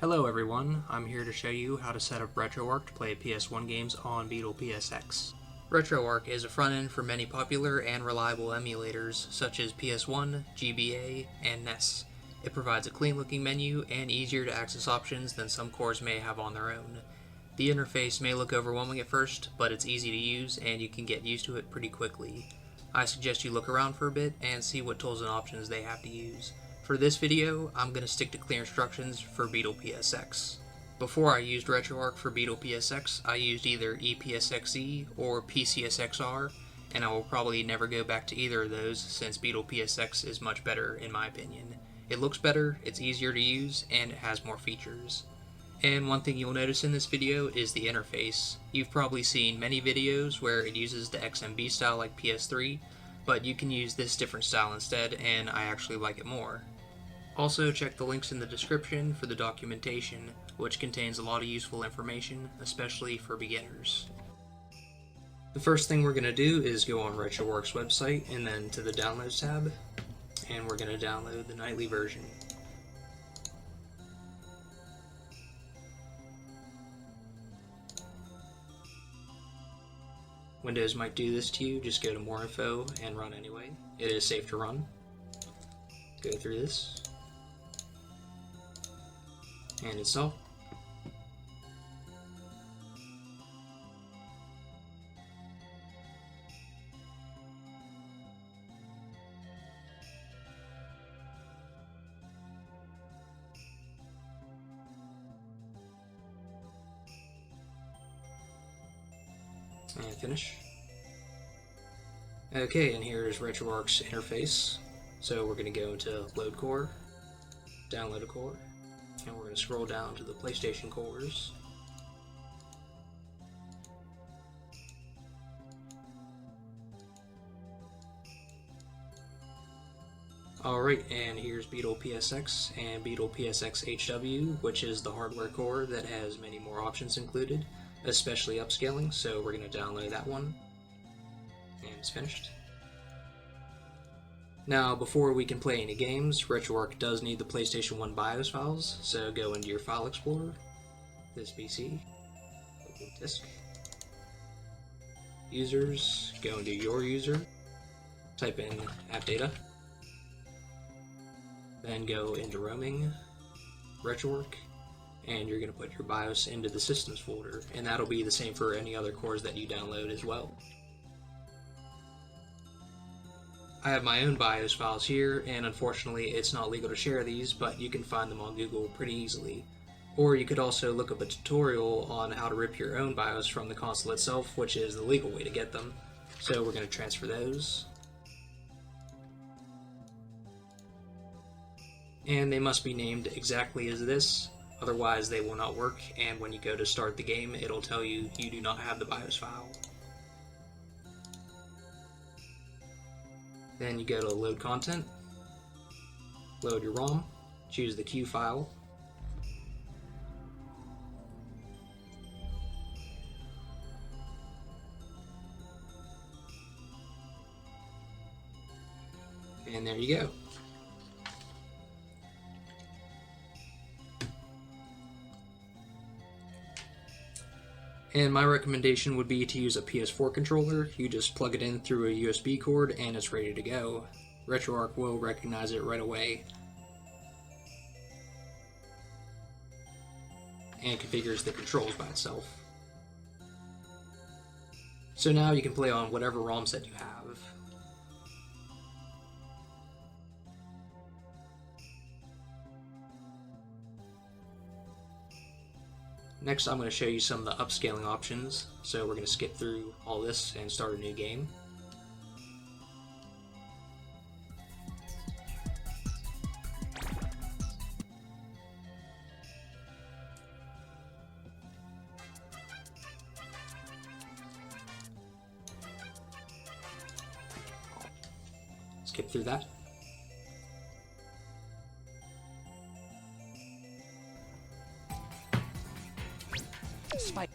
Hello everyone, I'm here to show you how to set up Retroarch to play PS1 games on Beetle PSX. Retroarch is a front-end for many popular and reliable emulators such as PS1, GBA, and NES. It provides a clean-looking menu and easier to access options than some cores may have on their own. The interface may look overwhelming at first, but it's easy to use and you can get used to it pretty quickly. I suggest you look around for a bit and see what tools and options they have to use. For this video, I'm going to stick to clear instructions for Beetle PSX. Before I used Retroarch for Beetle PSX, I used either ePSXe or PCSXR, and I will probably never go back to either of those since Beetle PSX is much better in my opinion. It looks better, it's easier to use, and it has more features. And one thing you'll notice in this video is the interface. You've probably seen many videos where it uses the XMB style like PS3, but you can use this different style instead, and I actually like it more. Also, check the links in the description for the documentation, which contains a lot of useful information, especially for beginners. The first thing we're going to do is go on Retroarch's website and then to the Downloads tab, and we're going to download the nightly version. Windows might do this to you, just go to More Info and run anyway. It is safe to run. Go through this. And install. And finish. Okay, and here's Retroarch's interface. So we're going to go into Load Core, Download a Core, and we're going to scroll down to the PlayStation cores. Alright, and here's Beetle PSX and Beetle PSX HW, which is the hardware core that has many more options included, especially upscaling, so we're going to download that one, and it's finished. Now, before we can play any games, Retroarch does need the PlayStation 1 BIOS files, so go into your File Explorer, this PC, open disk, users, go into your user, type in app data, then go into roaming, Retroarch, and you're going to put your BIOS into the systems folder, and that'll be the same for any other cores that you download as well. I have my own BIOS files here, and unfortunately it's not legal to share these, but you can find them on Google pretty easily. Or you could also look up a tutorial on how to rip your own BIOS from the console itself, which is the legal way to get them. So we're going to transfer those. And they must be named exactly as this, otherwise they will not work, and when you go to start the game, it'll tell you you do not have the BIOS file. Then you go to Load Content, load your ROM, choose the Q file, and there you go. And my recommendation would be to use a PS4 controller. You just plug it in through a USB cord and it's ready to go. Retroarch will recognize it right away and configures the controls by itself. So now you can play on whatever ROM set you have. Next, I'm going to show you some of the upscaling options, so we're going to skip through all this and start a new game. Skip through that. Spike.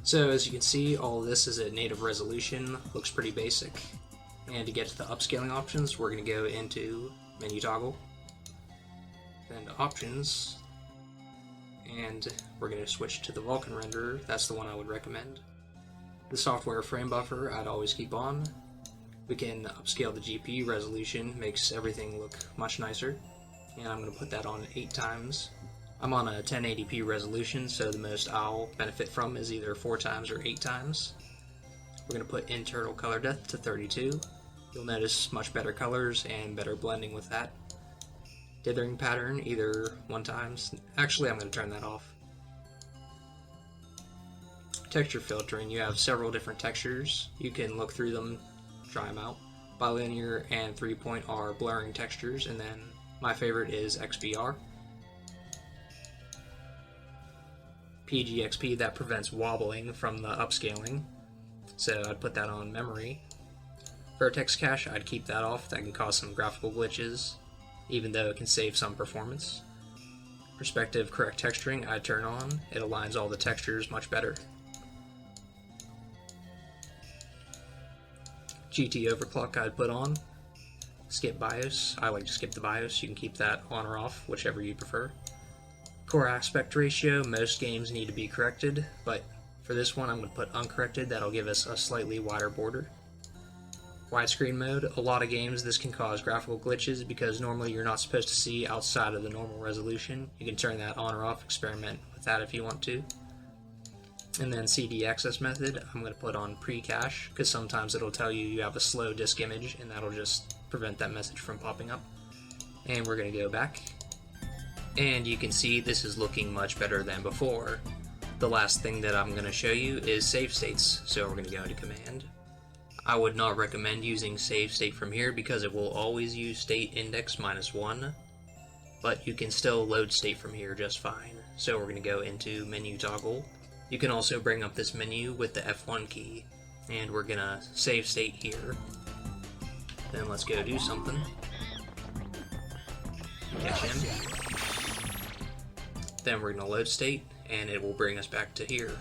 So as you can see, all of this is at native resolution, looks pretty basic. And to get to the upscaling options, we're going to go into menu toggle, then to options, and we're going to switch to the Vulkan renderer. That's the one I would recommend. The software frame buffer I'd always keep on. We can upscale the GPU resolution, makes everything look much nicer, and I'm going to put that on 8 times. I'm on a 1080p resolution, so the most I'll benefit from is either 4 times or 8 times. We're going to put internal color depth to 32. You'll notice much better colors and better blending with that. Dithering pattern, either 1 times. Actually, I'm going to turn that off. Texture filtering, you have several different textures. You can look through them, try them out. Bilinear and 3-point are blurring textures, and then my favorite is XBR. PGXP, that prevents wobbling from the upscaling, so I'd put that on memory. Vertex cache, I'd keep that off. That can cause some graphical glitches, even though it can save some performance. Perspective correct texturing, I'd turn on. It aligns all the textures much better. GT overclock I'd put on. Skip BIOS, I like to skip the BIOS. You can keep that on or off, whichever you prefer. Core aspect ratio, most games need to be corrected, but for this one I'm going to put uncorrected. That'll give us a slightly wider border. Widescreen mode, a lot of games this can cause graphical glitches because normally you're not supposed to see outside of the normal resolution. You can turn that on or off, experiment with that if you want to. And then CD access method, I'm going to put on pre-cache because sometimes it'll tell you have a slow disk image and that'll just prevent that message from popping up. And we're going to go back. And you can see this is looking much better than before. The last thing that I'm going to show you is save states, so we're going to go into command. I would not recommend using save state from here because it will always use state index -1, but you can still load state from here just fine. So we're going to go into menu toggle. You can also bring up this menu with the F1 key, and we're going to save state here. Then let's go do something. Catch him. Then we're going to load state, and it will bring us back to here.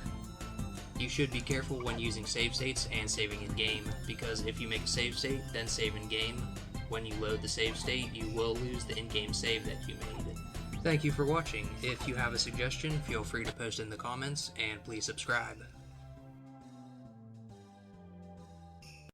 You should be careful when using save states and saving in game, because if you make a save state, then save in game, when you load the save state, you will lose the in-game save that you made. Thank you for watching. If you have a suggestion, feel free to post in the comments, and please subscribe.